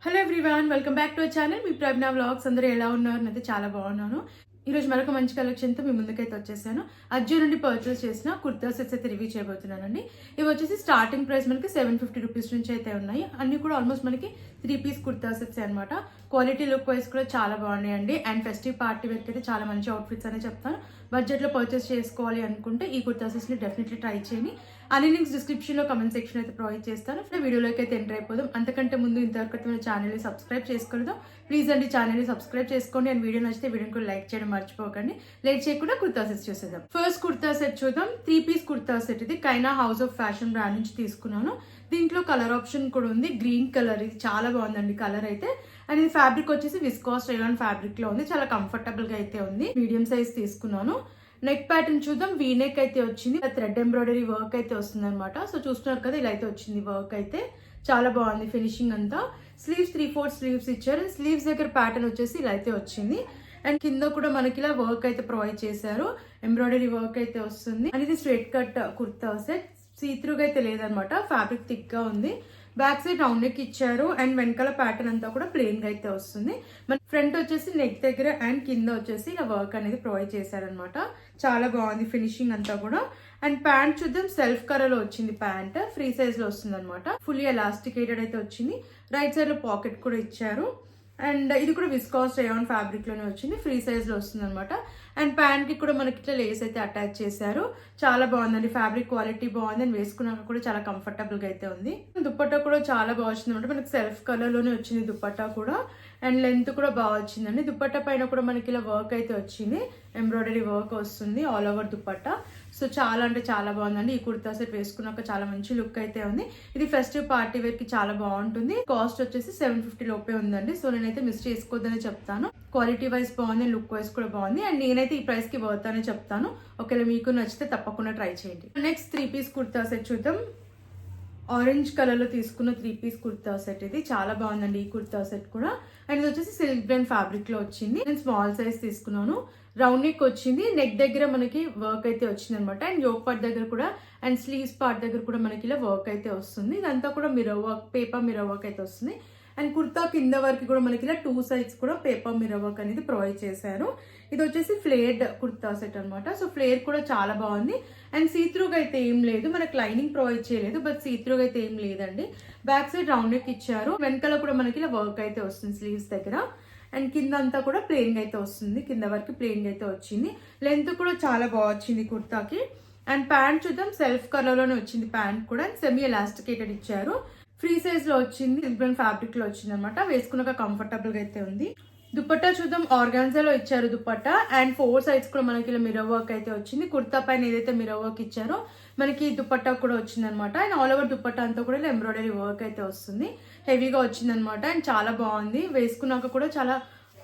Hello everyone, welcome back to our channel. మీ Pragya vlogs. అందరూ ఎలా ఉన్నారు? అయితే చాలా బాగున్నాను. ఈరోజు మరొక మంచి కలెక్షన్తో మీ ముందుకైతే వచ్చేసాను. అజ్జో నుండి పర్చేస్ చేసిన కుర్తా సెట్స్ అయితే రివ్యూ చేయబోతున్నానండి. ఇవి వచ్చేసి స్టార్టింగ్ ప్రైస్ మనకి 750 రూపీస్ నుంచి అయితే ఉన్నాయి. అన్ని కూడా ఆల్మోస్ట్ మనకి 3 పీస్ కుర్తా సెట్స్ అనమాట. క్వాలిటీ లుక్ వైజ్ కూడా చాలా బాగున్నాయండి. అండ్ ఫెస్టివ్ పార్టీ వేర్కి అయితే చాలా మంచి అవుట్ఫిట్స్ అనే చెప్తాను. బడ్జెట్లో పర్చేస్ చేసుకోవాలి అనుకుంటే ఈ కుర్తా సెట్స్ని డెఫినెట్లీ ట్రై చేయండి. అన్ని లింక్స్ డిస్క్రిప్షన్లో కమెంట్ సెక్షన్ అయితే ప్రొవైడ్ చేస్తాను. వీడియోలోకి అయితే ఎంటర్ అయిపోదాం. అంతకంటే ముందు ఇంతవరకు మన ఛానల్ని సబ్స్క్రైబ్ చేసుకోలేదు, ప్లీజ్ అండి ఛానల్ని సబ్స్క్రైబ్ చేసుకోండి. అండ్ వీడియో నచ్చితే వీడియోని కూడా లైక్ చేయడం మర్చిపోకండి. లేట్ చేయకుండా కుర్తా సెట్స్ చూసేద్దాం. ఫస్ట్ కుర్తా సెట్ చూద్దాం. 3 పీస్ కుర్తా సెట్. ఇది కైనా హౌస్ ఆఫ్ ఫ్యాషన్ బ్రాండ్ నుంచి తీసుకున్నాను. దీంట్లో కలర్ ఆప్షన్ కూడా ఉంది, గ్రీన్ కలర్. ఇది చాలా బాగుందండి కలర్ అయితే. అండ్ ఇది ఫ్యాబ్రిక్ వచ్చేసి విస్కాస్ రేయాన్ ఫ్యాబ్రిక్ లో ఉంది. చాలా కంఫర్టబుల్ గా అయితే ఉంది. మీడియం సైజ్ తీసుకున్నాను. నెక్ ప్యాటర్న్ చూద్దాం. వీ నెక్ అయితే వచ్చింది. థ్రెడ్ ఎంబ్రాయిడరీ వర్క్ అయితే వస్తుంది అనమాట. సో చూస్తున్నారు కదా, ఇలా అయితే వచ్చింది వర్క్ అయితే. చాలా బాగుంది ఫినిషింగ్ అంతా. స్లీవ్స్ 3/4 స్లీవ్స్ ఇచ్చారు. స్లీవ్స్ దగ్గర ప్యాటర్న్ వచ్చేసి ఇలా అయితే వచ్చింది. అండ్ కింద కూడా మనకి ఇలా వర్క్ అయితే ప్రొవైడ్ చేశారు. ఎంబ్రాయిడరీ వర్క్ అయితే వస్తుంది. అండ్ ఇది స్ట్రైట్ కట్ కుర్తా సెట్. సీత్రూగా అయితే లేదనమాట, ఫ్యాబ్రిక్ థిక్ గా ఉంది. బ్యాక్ సైడ్ రౌండ్ నెక్ ఇచ్చారు. అండ్ వెనకాల ప్యాటర్న్ అంతా కూడా ప్లెయిన్ గా అయితే వస్తుంది. మన ఫ్రంట్ వచ్చేసి నెక్ దగ్గర అండ్ కింద వచ్చేసి ఇలా వర్క్ అనేది ప్రొవైడ్ చేశారనమాట. చాలా బాగుంది ఫినిషింగ్ అంతా కూడా. అండ్ ప్యాంట్ చూద్దాం. సెల్ఫ్ కలర్ లో వచ్చింది ప్యాంట్. ఫ్రీ సైజ్ లో వస్తుంది అనమాట. ఫుల్లీ ఎలాస్టికేటెడ్ అయితే వచ్చింది. రైట్ సైడ్ లో పాకెట్ కూడా ఇచ్చారు. అండ్ ఇది కూడా విస్కాస్ రేయాన్ ఫ్యాబ్రిక్ లోనే వచ్చింది. ఫ్రీ సైజ్ లో వస్తుంది అనమాట. అండ్ ప్యాంట్ కి కూడా మనకి ఇట్లా లేస్ అయితే అటాచ్ చేశారు. చాలా బాగుందండి, ఫ్యాబ్రిక్ క్వాలిటీ బాగుంది. అండ్ వేసుకున్నాక కూడా చాలా కంఫర్టబుల్ గా అయితే ఉంది. దుపట్టా కూడా చాలా బాగా వచ్చింది అనమాట. మనకి సెల్ఫ్ కలర్ లోనే వచ్చింది దుపట్టా కూడా. అండ్ లెంత్ కూడా బాగా వచ్చిందండి. దుపట్టా పైన కూడా మనకి ఇలా వర్క్ అయితే వచ్చింది. ఎంబ్రాయిడరీ వర్క్ వస్తుంది ఆల్ ఓవర్ దుపట్టా. సో చాలా అంటే చాలా బాగుందండి. ఈ కుర్తా సెట్ వేసుకున్నాక చాలా మంచి లుక్ అయితే ఉంది. ఇది ఫెస్టివ్ పార్టీ వేర్ కి చాలా బాగుంటుంది. కాస్ట్ వచ్చేసి 750 లోపే ఉందండి. సో నేనైతే మిస్ చేసుకోవద్దని చెప్తాను. క్వాలిటీ వైజ్ బాగుంది, లుక్ వైజ్ కూడా బాగుంది. అండ్ నేనైతే ఈ ప్రైస్ కి వర్త్ అని చెప్తాను. ఒకవేళ మీకు నచ్చితే తప్పకుండా ట్రై చేయండి. నెక్స్ట్ 3 పీస్ కుర్తా సెట్ చూద్దాం. ఆరెంజ్ కలర్ లో తీసుకున్న 3 పీస్ కుర్తా సెట్. ఇది చాలా బాగుందండి ఈ కుర్తా సెట్ కూడా. అండ్ ఇది వచ్చేసి సిల్క్ బ్లెండ్ ఫ్యాబ్రిక్ లో వచ్చింది. నేను స్మాల్ సైజ్ తీసుకున్నాను. రౌండ్ నెక్ వచ్చింది. నెక్ దగ్గర మనకి వర్క్ అయితే వచ్చింది అనమాట. అండ్ యోక్ పార్ట్ దగ్గర కూడా అండ్ స్లీవ్స్ పార్ట్ దగ్గర కూడా మనకి ఇలా వర్క్ అయితే వస్తుంది. ఇదంతా కూడా mirror work, paper mirror work అయితే వస్తుంది. అండ్ కుర్తా కింద వరకు కూడా మనకి ఇలా 2 సైడ్స్ కూడా పేపర్ మిర్రర్ వర్క్ అనేది ప్రొవైడ్ చేశారు. ఇది వచ్చేసి ఫ్లేర్డ్ కుర్తా సెట్ అనమాట. సో ఫ్లేర్ కూడా చాలా బాగుంది. అండ్ సీత్రూగా అయితే ఏం లేదు, మనకి లైనింగ్ ప్రొవైడ్ చేయలేదు, బట్ సీత్రూగా అయితే ఏం లేదండి. బ్యాక్ సైడ్ రౌండ్ నెక్ ఇచ్చారు. వెనకాల కూడా మనకి ఇలా వర్క్ అయితే వస్తుంది స్లీవ్స్ దగ్గర. అండ్ కింద అంతా కూడా ప్లెయిన్ గా అయితే వస్తుంది. కింద వరకు ప్లెయిన్ గా అయితే వచ్చింది. లెంత్ కూడా చాలా బాగా వచ్చింది కుర్తాకి. అండ్ ప్యాంట్ చూద్దాం. సెల్ఫ్ కలర్ లోనే వచ్చింది ప్యాంట్ కూడా. సెమీ ఎలాస్టికేటెడ్ ఇచ్చారు. ఫ్రీ సైజ్ లో వచ్చింది. సిల్క్ ఫ్యాబ్రిక్ లో వచ్చింది అనమాట. వేసుకున్నాక కంఫర్టబుల్ గా అయితే ఉంది. దుపట్టా చూద్దాం. ఆర్గాన్జాలో ఇచ్చారు దుపట్టా. అండ్ 4 సైడ్స్ కూడా మనకి ఇలా మిర్రర్ వర్క్ అయితే వచ్చింది. కుర్తా పైన ఏదైతే మిర్రర్ వర్క్ ఇచ్చారో మనకి దుపట్టా కూడా వచ్చింది అనమాట. అండ్ ఆల్ ఓవర్ దుపట్టా అంతా కూడా ఇలా ఎంబ్రాయిడరీ వర్క్ అయితే వస్తుంది. హెవీగా వచ్చింది అనమాట. అండ్ చాలా బాగుంది. వేసుకున్నాక కూడా చాలా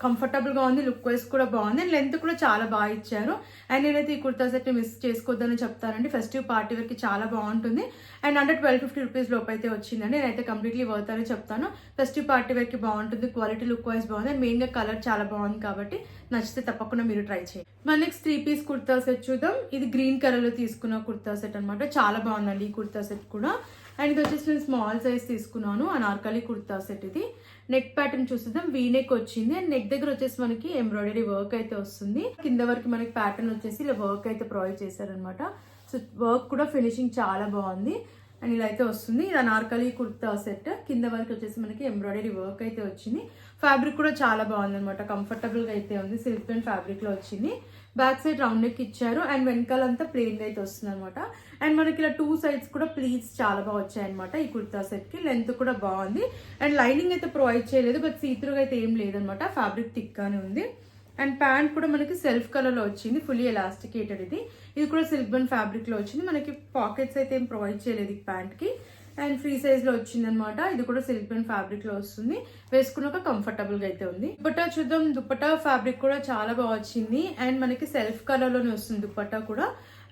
కంఫర్టబుల్ గా ఉంది. లుక్ వైజ్ కూడా బాగుంది. అండ్ లెంత్ కూడా చాలా బాగా ఇచ్చారు. అండ్ నేనైతే ఈ కుర్తా సెట్ మిస్ చేసుకోవద్దని చెప్తానండి. ఫెస్టివ్ పార్టీ వేర్ కి చాలా బాగుంటుంది. అండ్ అండర్ 1250 రూపీస్ లోపు అయితే వచ్చిందండి. నేనైతే కంప్లీట్లీ వర్త్ అని చెప్తాను. ఫెస్టివ్ పార్టీ వేర్ కి బాగుంటుంది. క్వాలిటీ లుక్ వైజ్ బాగుంది. అండ్ మెయిన్ గా కలర్ చాలా బాగుంది కాబట్టి నచ్చితే తప్పకుండా మీరు ట్రై చేయండి. మన నెక్స్ట్ 3 పీస్ కుర్తా సెట్ చూద్దాం. ఇది గ్రీన్ కలర్ లో తీసుకున్న కుర్తా సెట్ అనమాట. చాలా బాగుందండి ఈ కుర్తా సెట్ కూడా. అండ్ ఇది వచ్చేసి నేను స్మాల్ సైజ్ తీసుకున్నాను. అనార్కలి కుర్తా సెట్ ఇది. నెక్ ప్యాటర్న్ చూసేద్దాం. వీ నెక్ వచ్చింది. అండ్ నెక్ దగ్గర వచ్చేసి మనకి ఎంబ్రాయిడరీ వర్క్ అయితే వస్తుంది. కింద వరకు మనకి ప్యాటర్న్ వచ్చేసి ఇలా వర్క్ అయితే ప్రొవైడ్ చేశారనమాట. సో వర్క్ కూడా ఫినిషింగ్ చాలా బాగుంది. అండ్ ఇలా అయితే వస్తుంది. ఇది అనార్కలి కుర్తా సెట్. కింద వరకు వచ్చేసి మనకి ఎంబ్రాయిడరీ వర్క్ అయితే వచ్చింది. ఫ్యాబ్రిక్ కూడా చాలా బాగుంది అనమాట. కంఫర్టబుల్ గా అయితే ఉంది. సిల్క్ అండ్ ఫ్యాబ్రిక్ లో వచ్చింది. బ్యాక్ సైడ్ రౌండ్ నెక్ ఇచ్చారు. అండ్ వెనకాల అంతా ప్లెయిన్ గా అయితే వస్తుంది అనమాట. అండ్ మనకి ఇలా 2 సైడ్స్ కూడా ప్లీట్స్ చాలా బాగా వచ్చాయన్నమాట ఈ కుర్తా సెట్ కి. లెంత్ కూడా బాగుంది. అండ్ లైనింగ్ అయితే ప్రొవైడ్ చేయలేదు, బట్ సీత్రూగా అయితే ఏం లేదనమాట. ఫ్యాబ్రిక్ థిక్ గానే ఉంది. అండ్ ప్యాంట్ కూడా మనకి సెల్ఫ్ కలర్ లో వచ్చింది. ఫుల్లీ ఎలాస్టికేటెడ్ ఇది కూడా సిల్క్ బన్ ఫ్యాబ్రిక్ లో వచ్చింది. మనకి పాకెట్స్ అయితే ఏం ప్రొవైడ్ చేయలేదు ఈ ప్యాంట్ కి. అండ్ ఫ్రీ సైజ్ లో వచ్చింది అనమాట. ఇది కూడా సిల్క్ బన్ ఫ్యాబ్రిక్ లో వస్తుంది. వేసుకున్నాక కంఫర్టబుల్ గా అయితే ఉంది. దుపట్టా చూద్దాం. దుపట్టా ఫ్యాబ్రిక్ కూడా చాలా బాగా వచ్చింది. అండ్ మనకి సెల్ఫ్ కలర్ లోనే వస్తుంది దుపట్టా కూడా.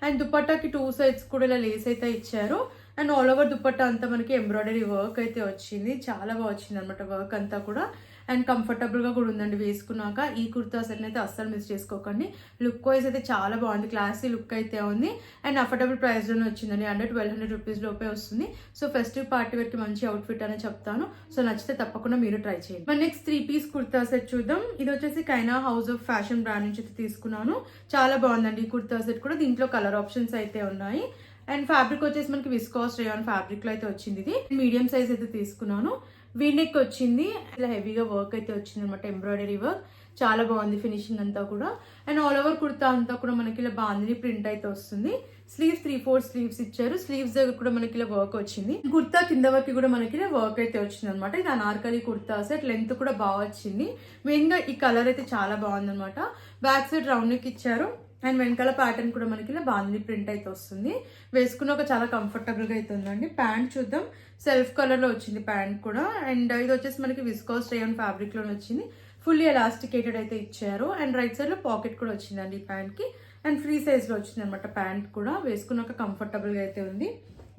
అండ్ దుపట్టాకి 2 సైడ్స్ కూడా ఇలా లేస్ అయితే ఇచ్చారు. అండ్ ఆల్ ఓవర్ దుపట్టా అంతా మనకి ఎంబ్రాయిడరీ వర్క్ అయితే వచ్చింది. చాలా బాగా వచ్చింది అనమాట వర్క్ అంతా కూడా. అండ్ కంఫర్టబుల్గా కూడా ఉందండి వేసుకున్నాక. ఈ కుర్తా సెట్ అయితే అస్సలు మిస్ చేసుకోకండి. లుక్ వైజ్ అయితే చాలా బాగుంది, క్లాసీ లుక్ అయితే ఉంది. అండ్ అఫోర్డబుల్ ప్రైస్లోనే వచ్చిందండి. అండర్ 1200 రూపీస్ లోపే వస్తుంది. సో ఫెస్టివ్ పార్టీ వేర్కి మంచి అవుట్ఫిట్ అని చెప్తాను. సో నచ్చితే తప్పకుండా మీరు ట్రై చేయండి. మన నెక్స్ట్ 3 పీస్ కుర్తా సెట్ చూద్దాం. ఇది వచ్చేసి కైనా హౌస్ ఆఫ్ ఫ్యాషన్ బ్రాండ్ నుంచి అయితే తీసుకున్నాను. చాలా బాగుందండి ఈ కుర్తా సెట్ కూడా. దీంట్లో కలర్ ఆప్షన్స్ అయితే ఉన్నాయి. అండ్ ఫ్యాబ్రిక్ వచ్చేసి మనకి విస్కాస్ రేయాన్ ఫ్యాబ్రిక్ లో అయితే వచ్చింది. ఇది మీడియం సైజ్ అయితే తీసుకున్నాను. వీనెక్ వచ్చింది, ఇలా హెవీగా వర్క్ అయితే వచ్చింది అనమాట, ఎంబ్రాయిడరీ వర్క్. చాలా బాగుంది ఫినిషింగ్ అంతా కూడా. అండ్ ఆల్ ఓవర్ కుర్తా అంతా కూడా మనకి ఇలా బాందిని ప్రింట్ అయితే వస్తుంది. స్లీవ్స్ 3/4 స్లీవ్స్ ఇచ్చారు. స్లీవ్స్ దగ్గర కూడా మనకి ఇలా వర్క్ వచ్చింది. కుర్తా కింద వరకు కూడా మనకి ఇలా వర్క్ అయితే వచ్చింది అనమాట. ఇది అనార్కలి కుర్తా సెట్. లెంత్ కూడా బాగా వచ్చింది. మెయిన్ గా ఈ కలర్ అయితే చాలా బాగుంది అనమాట. బ్యాక్ సైడ్ రౌండ్ నెక్ ఇచ్చారు. అండ్ వెనకాల ప్యాటర్న్ కూడా మనకి ఇలా బాందిని ప్రింట్ అయితే వస్తుంది. వేసుకున్న చాలా కంఫర్టబుల్ గా అయితే ఉందండి. ప్యాంట్ చూద్దాం. సెల్ఫ్ కలర్ లో వచ్చింది ప్యాంట్ కూడా. అండ్ ఇది వచ్చేసి మనకి విస్కాస్ రేయాన్ ఫ్యాబ్రిక్ లోనే వచ్చింది. ఫుల్లీ ఎలాస్టికేటెడ్ అయితే ఇచ్చారు. అండ్ రైట్ సైడ్ లో పాకెట్ కూడా వచ్చిందండి ఈ ప్యాంట్ కి. అండ్ ఫ్రీ సైజ్ లో వచ్చింది అనమాట ప్యాంట్ కూడా. వేసుకున్నాక కంఫర్టబుల్ గా అయితే ఉంది.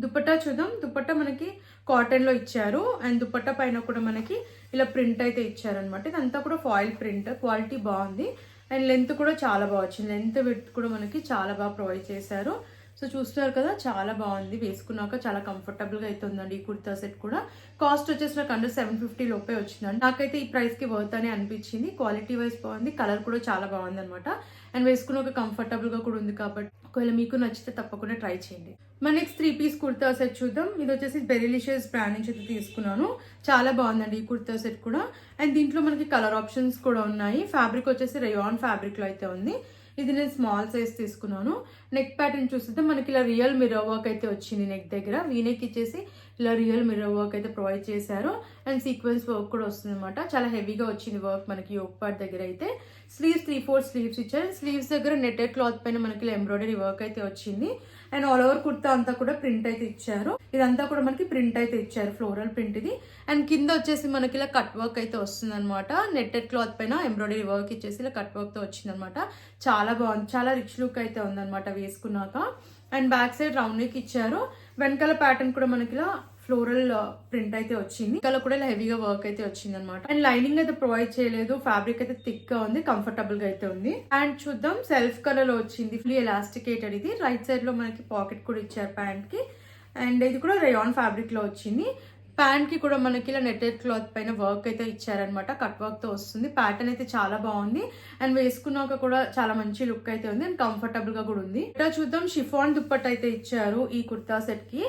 దుపట్టా చూద్దాం. దుపట్టా మనకి కాటన్ లో ఇచ్చారు. అండ్ దుపట్టా పైన కూడా మనకి ఇలా ప్రింట్ అయితే ఇచ్చారనమాట. ఇదంతా కూడా ఫాయిల్ ప్రింట్, క్వాలిటీ బాగుంది. అండ్ లెంత్ కూడా చాలా బాగా వచ్చింది. లెంత్ విడ్త్ కూడా మనకి చాలా బాగా ప్రొవైడ్ చేశారు. సో చూస్తున్నారు కదా, చాలా బాగుంది. వేసుకున్నాక చాలా కంఫర్టబుల్ గా అయితే ఉందండి ఈ కుర్తా సెట్ కూడా. కాస్ట్ వచ్చేసి నాకు అండర్ 750 లోపే వచ్చిందండి. నాకైతే ఈ ప్రైస్ కి వర్త్ అని అనిపించింది. క్వాలిటీ వైజ్ బాగుంది, కలర్ కూడా చాలా బాగుంది అనమాట. అండ్ వేసుకున్నాక కంఫర్టబుల్ గా కూడా ఉంది కాబట్టి ఒకవేళ మీకు నచ్చితే తప్పకుండా ట్రై చేయండి. మన నెక్స్ట్ 3 పీస్ కుర్తా సెట్ చూద్దాం. ఇది వచ్చేసి బెరిలిషియస్ బ్రాండ్ నుంచి అయితే తీసుకున్నాను. చాలా బాగుందండి ఈ కుర్తా సెట్ కూడా. అండ్ దీంట్లో మనకి కలర్ ఆప్షన్స్ కూడా ఉన్నాయి. ఫ్యాబ్రిక్ వచ్చేసి రేయాన్ ఫ్యాబ్రిక్ లో అయితే ఉంది. ఇది నేను స్మాల్ సైజ్ తీసుకున్నాను. నెక్ ప్యాటర్న్ చూస్తే మనకి ఇలా రియల్ మిర్రర్ వర్క్ అయితే వచ్చింది నెక్ దగ్గర. వీనెక్ ఇచ్చేసి ఇలా రియల్ మిర్రర్ వర్క్ అయితే ప్రొవైడ్ చేశారు. అండ్ సీక్వెన్స్ వర్క్ కూడా వస్తుంది అనమాట. చాలా హెవీగా వచ్చింది వర్క్ మనకి యోక్ పార్ట్ దగ్గర అయితే. స్లీవ్స్ 3/4 స్లీవ్స్ ఇచ్చారు. స్లీవ్స్ దగ్గర నెట్టెడ్ క్లాత్ పైన మనకి ఇలా ఎంబ్రాయిడరీ వర్క్ అయితే వచ్చింది. అండ్ ఆల్ ఓవర్ కుర్తా అంతా కూడా ప్రింట్ అయితే ఇచ్చారు. ఇదంతా కూడా మనకి ప్రింట్ అయితే ఇచ్చారు, ఫ్లోరల్ ప్రింట్ ఇది. అండ్ కింద వచ్చేసి మనకి ఇలా కట్ వర్క్ అయితే వస్తుంది అనమాట. నెట్టెడ్ క్లాత్ పైన ఎంబ్రాయిడరీ వర్క్ ఇచ్చేసి ఇలా కట్ వర్క్ తో వచ్చింది అనమాట. చాలా బాగుంది, చాలా రిచ్ లుక్ అయితే ఉందన్నమాట వేసుకున్నాక. And back side round neck ఇచ్చారు. వెనకాల ప్యాటర్న్ కూడా మనకి ఇలా ఫ్లోరల్ ప్రింట్ అయితే వచ్చింది. ఇక్కడ కూడా ఇలా హెవీగా వర్క్ అయితే వచ్చింది అనమాట. అండ్ లైనింగ్ అయితే ప్రొవైడ్ చేయలేదు. ఫ్యాబ్రిక్ అయితే థిక్ గా ఉంది, కంఫర్టబుల్ గా అయితే ఉంది. అండ్ చూద్దాం. సెల్ఫ్ కలర్ లో వచ్చింది, ఫుల్లీ ఎలాస్టికేటెడ్. ఇది రైట్ సైడ్ లో మనకి పాకెట్ కూడా ఇచ్చారు ప్యాంట్ కి. అండ్ ఇది కూడా రేయాన్ ఫ్యాబ్రిక్ లో వచ్చింది. ప్యాంట్ కి కూడా మనకి ఇలా నెట్టెడ్ క్లాత్ పైన వర్క్ అయితే ఇచ్చారనమాట. కట్ వర్క్ తో వస్తుంది. ప్యాటర్న్ అయితే చాలా బాగుంది. అండ్ వేసుకున్నాక కూడా చాలా మంచి లుక్ అయితే ఉంది. అండ్ కంఫర్టబుల్ గా కూడా ఉంది. ఇక్కడ చూద్దాం. షిఫాన్ దుప్పట్ అయితే ఇచ్చారు ఈ కుర్తా సెట్ కి.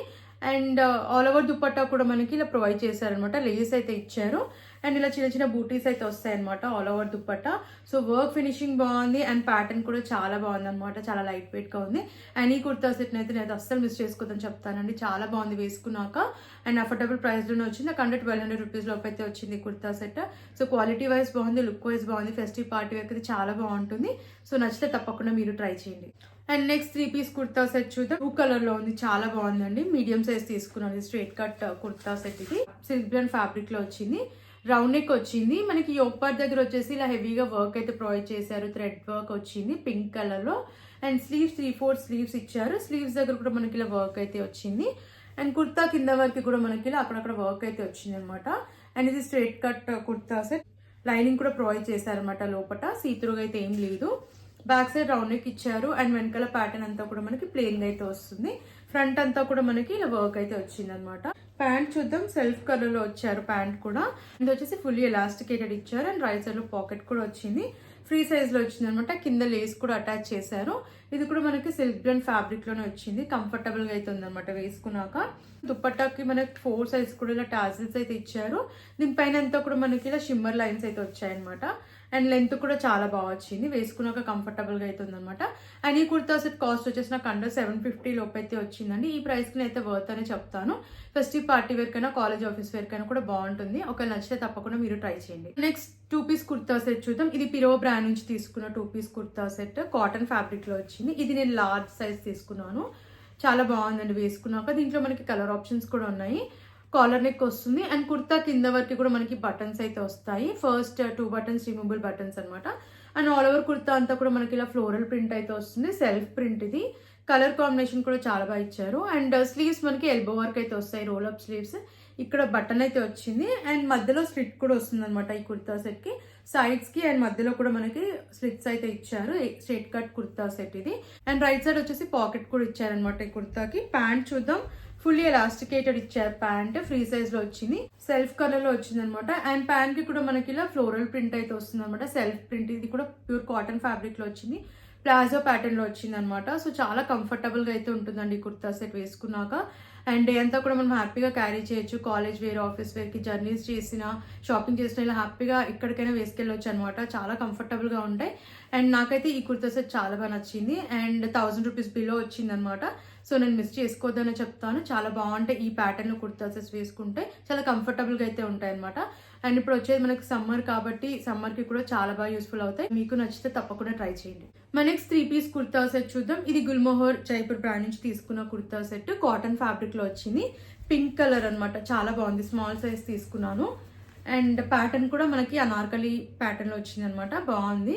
అండ్ ఆల్ ఓవర్ దుపట్టా కూడా మనకి ఇలా ప్రొవైడ్ చేశారనమాట. లేస్ అయితే ఇచ్చారు. అండ్ ఇలా చిన్న చిన్న బూటీస్ అయితే వస్తాయి అనమాట all over dupatta. So work finishing బాగుంది. అండ్ ప్యాటర్న్ కూడా చాలా బాగుంది అనమాట. చాలా లైట్ వెయిట్ గా ఉంది. అండ్ ఈ కుర్తా సెట్ అయితే నేను అస్సలు మిస్ చేసుకోదని చెప్తానండి. చాలా బాగుంది వేసుకున్నాక. అండ్ అఫోర్డబుల్ ప్రైస్ లోనే వచ్చింది. నాకు అండర్ 1200 రూపీస్ లోపు అయితే వచ్చింది kurta set. So quality wise బాగుంది, లుక్ వైజ్ బాగుంది. ఫెస్టివ్ పార్టీ వేర్ అయితే చాలా బాగుంటుంది. సో నచ్చితే తప్పకుండా మీరు ట్రై చేయండి. And next 3 piece kurta set చూద్దాం. బ్లూ కలర్ లో ఉంది, చాలా బాగుందండి. మీడియం సైజ్ తీసుకున్నాను. స్ట్రైట్ కట్ కుర్తా సెట్ ఇది. సిల్క్ బ్లెండ్ ఫ్యాబ్రిక్ లో వచ్చింది. రౌండ్ నెక్ వచ్చింది. మనకి యోక్ పార్ట్ దగ్గర వచ్చేసి ఇలా హెవీగా వర్క్ అయితే ప్రొవైడ్ చేశారు. థ్రెడ్ వర్క్ వచ్చింది పింక్ కలర్ లో. అండ్ స్లీవ్స్ 3/4 స్లీవ్స్ ఇచ్చారు. స్లీవ్స్ దగ్గర కూడా మనకి ఇలా వర్క్ అయితే వచ్చింది. అండ్ కుర్తా కింద వరకు కూడా మనకి ఇలా అక్కడక్కడ వర్క్ అయితే వచ్చింది అనమాట. అండ్ ఇది straight cut kurta set. Lining కూడా ప్రొవైడ్ చేశారనమాట లోపల. సీత్రూగా అయితే ఏం లేదు. బ్యాక్ సైడ్ రౌండ్ నెక్ ఇచ్చారు. అండ్ వెనకాల ప్యాటర్న్ అంతా కూడా మనకి ప్లెయిన్ గా అయితే వస్తుంది. ఫ్రంట్ అంతా కూడా మనకి ఇలా వర్క్ అయితే వచ్చింది అనమాట. ప్యాంట్ చూద్దాం. సెల్ఫ్ కలర్ లో వచ్చారు ప్యాంట్ కూడా. ఇది వచ్చేసి ఫుల్లీ ఎలాస్టికేటెడ్ ఇచ్చారు. అండ్ రైట్ సైడ్ లో పాకెట్ కూడా వచ్చింది. ఫ్రీ సైజ్ లో వచ్చింది అనమాట. కింద లేస్ కూడా అటాచ్ చేశారు. ఇది కూడా మనకి సిల్క్ బ్లెండ్ ఫ్యాబ్రిక్ లోనే వచ్చింది. కంఫర్టబుల్ గా అయితే ఉందన్నమాట వేసుకున్నాక. దుపట్టాకి మనకి 4 సైజ్ కూడా ఇలా టాజిల్స్ అయితే ఇచ్చారు. దీనిపైన అంతా కూడా మనకి ఇలా షిమ్మర్ లైన్స్ అయితే వచ్చాయన్నమాట. అండ్ లెంత్ కూడా చాలా బాగా వచ్చింది. వేసుకున్నాక కంఫర్టబుల్ గా అయితే ఉందన్నమాట. అండ్ ఈ కుర్తా సెట్ కాస్ట్ వచ్చేసి నాకు అండర్ 750 లోపు అయితే వచ్చిందండి. ఈ ప్రైస్ కి అయితే వర్త్ అని చెప్తాను. ఫెస్టివ్ పార్టీ వేర్ కైనా కాలేజ్ ఆఫీస్ వేర్ కైనా కూడా బాగుంటుంది. ఒకవేళ నచ్చితే తప్పకుండా మీరు ట్రై చేయండి. నెక్స్ట్ 2 పీస్ కుర్తా సెట్ చూద్దాం. ఇది పిరో బ్రాండ్ నుంచి తీసుకున్న 2 piece kurta set. Cotton fabric లో వచ్చింది. ఇది నేను లార్జ్ సైజ్ తీసుకున్నాను. చాలా బాగుందండి వేసుకున్నాక. దీంట్లో మనకి కలర్ ఆప్షన్స్ కూడా ఉన్నాయి. కాలర్ నెక్ వస్తుంది. అండ్ కుర్తా కింద వరకు కూడా మనకి బటన్స్ అయితే వస్తాయి. ఫస్ట్ 2 బటన్స్ రిమూవబుల్ బటన్స్ అనమాట. అండ్ ఆల్ ఓవర్ కుర్తా అంతా కూడా మనకి ఇలా ఫ్లోరల్ ప్రింట్ అయితే వస్తుంది. సెల్ఫ్ ప్రింట్ ఇది. కలర్ కాంబినేషన్ కూడా చాలా బాగా ఇచ్చారు. అండ్ స్లీవ్స్ మనకి ఎల్బో వర్క్ అయితే వస్తాయి, రోల్ అప్ స్లీవ్స్. ఇక్కడ బటన్ అయితే వచ్చింది అండ్ మధ్యలో స్లిట్ కూడా వస్తుంది అనమాట ఈ కుర్తా సెట్ కి. సైడ్స్ కి అండ్ మధ్యలో కూడా మనకి స్లిట్స్ అయితే ఇచ్చారు. స్ట్రైట్ కట్ కుర్తా సెట్ ఇది. అండ్ రైట్ సైడ్ వచ్చేసి పాకెట్ కూడా ఇచ్చారనమాట ఈ కుర్తాకి. ప్యాంట్ చూద్దాం. ఫుల్లీ ఎలాస్టికేటెడ్ ఇచ్చారు. ప్యాంట్ ఫ్రీ సైజ్ లో వచ్చింది, సెల్ఫ్ కలర్ లో వచ్చింది అనమాట. అండ్ ప్యాంట్ కి కూడా మనకి ఇలా ఫ్లోరల్ ప్రింట్ అయితే వస్తుంది అనమాట, సెల్ఫ్ ప్రింట్. ఇది కూడా ప్యూర్ కాటన్ ఫ్యాబ్రిక్ లో వచ్చింది, ప్లాజో ప్యాటర్న్ లో వచ్చింది అనమాట. సో చాలా కంఫర్టబుల్ గా అయితే ఉంటుందండి ఈ కుర్తా సెట్ వేసుకున్నాక. అండ్ డే అంతా కూడా మనం హ్యాపీగా క్యారీ చేయొచ్చు. కాలేజ్ వేర్, ఆఫీస్ వేర్ కి జర్నీస్ చేసినా, షాపింగ్ చేసినా ఇలా హ్యాపీగా ఎక్కడికైనా వేసుకెళ్ళొచ్చు అనమాట. చాలా కంఫర్టబుల్ గా ఉంటాయి. అండ్ నాకైతే ఈ కుర్తా సెట్ చాలా బాగా నచ్చింది. అండ్ 1000 రూపీస్ బిలో వచ్చింది అనమాట. సో నేను మిస్ చేసుకోవద్దని చెప్తాను. చాలా బాగుంటాయి ఈ ప్యాటర్న్ లో కుర్తా సెట్స్ వేసుకుంటే, చాలా కంఫర్టబుల్ గా అయితే ఉంటాయి అనమాట. అండ్ ఇప్పుడు వచ్చేది మనకి సమ్మర్ కాబట్టి సమ్మర్ కి కూడా చాలా బాగా యూస్ఫుల్ అవుతాయి. మీకు నచ్చితే తప్పకుండా ట్రై చేయండి. మన నెక్స్ట్ 3 పీస్ కుర్తా సెట్ చూద్దాం. ఇది గుల్మోహర్ జైపూర్ బ్రాండ్ నుంచి తీసుకున్న కుర్తా సెట్, కాటన్ ఫ్యాబ్రిక్ లో వచ్చింది. పింక్ కలర్ అనమాట, చాలా బాగుంది. స్మాల్ సైజ్ తీసుకున్నాను. అండ్ ప్యాటర్న్ కూడా మనకి అనార్కలి ప్యాటర్న్ లో వచ్చింది అనమాట, బాగుంది.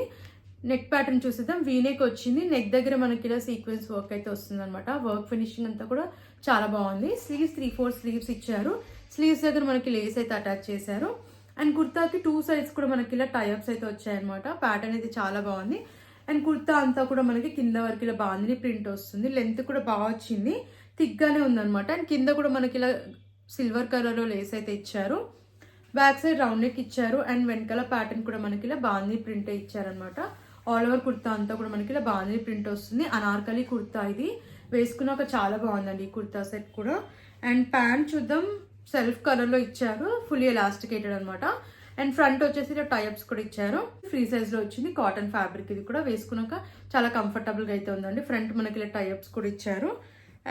నెక్ ప్యాటర్న్ చూసేద్దాం. వీనెక్ వచ్చింది. నెక్ దగ్గర మనకి ఇలా సీక్వెన్స్ వర్క్ అయితే వస్తుంది అనమాట. వర్క్ ఫినిషింగ్ అంతా కూడా చాలా బాగుంది. స్లీవ్స్ 3-4 స్లీవ్స్ ఇచ్చారు. స్లీవ్స్ దగ్గర మనకి లేస్ అయితే అటాచ్ చేశారు. అండ్ కుర్తాకి 2 సైడ్స్ కూడా మనకి ఇలా టైప్స్ అయితే వచ్చాయన్నమాట. ప్యాటర్న్ అయితే చాలా బాగుంది. అండ్ కుర్తా అంతా కూడా మనకి కింద వరకు ఇలా బాగుంది, ప్రింట్ వస్తుంది. లెంత్ కూడా బాగా వచ్చింది, థిక్గానే ఉందన్నమాట. అండ్ కింద కూడా మనకి ఇలా సిల్వర్ కలర్ లో లేస్ అయితే ఇచ్చారు. బ్యాక్ సైడ్ రౌండ్ నెక్ ఇచ్చారు. అండ్ వెనకాల ప్యాటర్న్ కూడా మనకి ఇలా బాగుంది ప్రింట్ ఇచ్చారనమాట. ఆల్ ఓవర్ కుర్తా అంతా కూడా మనకి ఇలా బాగుంది ప్రింట్ వస్తుంది. అనార్కలి కుర్తా ఇది, వేసుకున్నాక చాలా బాగుందండి ఈ కుర్తా సెట్ కూడా. అండ్ ప్యాంట్ చూద్దాం. సెల్ఫ్ కలర్ లో ఇచ్చారు, ఫుల్లీ ఎలాస్టికేటెడ్ అనమాట. అండ్ ఫ్రంట్ వచ్చేసి ఇలా టైప్స్ కూడా ఇచ్చారు. ఫ్రీ సైజ్ లో వచ్చింది, కాటన్ ఫ్యాబ్రిక్. ఇది కూడా వేసుకున్నాక చాలా కంఫర్టబుల్ గా అయితే ఉందండి. ఫ్రంట్ మనకి ఇలా టైప్స్ కూడా ఇచ్చారు.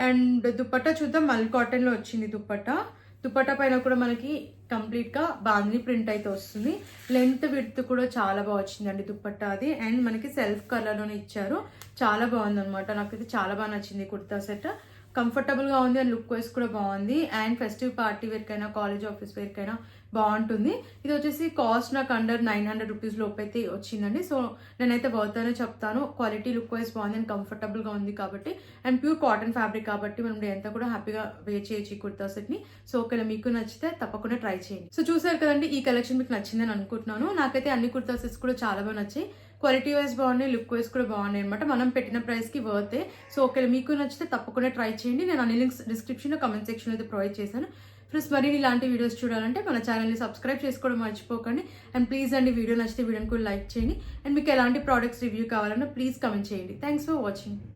అండ్ దుపట్టా చూద్దాం. మల్ కాటన్ లో వచ్చింది దుపట్టా. దుపట్టా పైన కూడా మనకి కంప్లీట్ గా బాందిని ప్రింట్ అయితే వస్తుంది. లెంత్ విడ్త్ కూడా చాలా బాగా వచ్చిందండి దుపట్టా అది. అండ్ మనకి సెల్ఫ్ కలర్ లోనే ఇచ్చారు, చాలా బాగుంది అనమాట. నాకైతే చాలా బాగా నచ్చింది కుర్తా సెట్. కంఫర్టబుల్ గా ఉంది అండ్ లుక్ వైజ్ కూడా బాగుంది. అండ్ ఫెస్టివ్ పార్టీ వేర్ కైనా, కాలేజ్ ఆఫీస్ వేర్ కైనా బాగుంటుంది. ఇది వచ్చేసి కాస్ట్ నాకు అండర్ 900 రూపీస్ లోపు అయితే వచ్చిందండి. సో నేనైతే వర్త్ అనే చెప్తాను. క్వాలిటీ, లుక్ వైజ్ బాగుంది అండ్ కంఫర్టబుల్ గా ఉంది కాబట్టి. అండ్ ప్యూర్ కాటన్ ఫ్యాబ్రిక్ కాబట్టి మనం ఎంత కూడా హ్యాపీగా వేర్ చేయొచ్చు ఈ కుర్తా సెట్ ని. సో ఒకవేళ మీకు నచ్చితే తప్పకుండా ట్రై చేయండి. సో చూసారు కదండి, ఈ కలెక్షన్ మీకు నచ్చిందని అనుకుంటున్నాను. నాకైతే అన్ని కుర్తా సెట్స్ కూడా చాలా బాగా నచ్చాయి. క్వాలిటీ వైజ్ బాగున్నాయి, లుక్ వైజ్ కూడా బాగున్నాయి అనమాట. మనం పెట్టిన ప్రైస్ కి వర్తే. సో ఒకవేళ మీకు నచ్చితే తప్పకుండా ట్రై చేయండి. నేను అన్ని లింక్స్ డిస్క్రిప్షన్ లో, కమెంట్ సెక్షన్ అయితే ప్రొవైడ్ చేశాను. ఫ్రెండ్స్, మరి ఇలాంటి వీడియోస్ చూడాలంటే మన ఛానల్ని సబ్స్క్రైబ్ చేసుకోవడం మర్చిపోకండి. అండ్ ప్లీజ్ అండి, వీడియో నచ్చితే వీడియోని కూడా లైక్ చేయండి. అండ్ మీకు ఎలాంటి ప్రోడక్ట్స్ రివ్యూ కావాలన్నా ప్లీజ్ కమెంట్ చేయండి. Thanks for watching.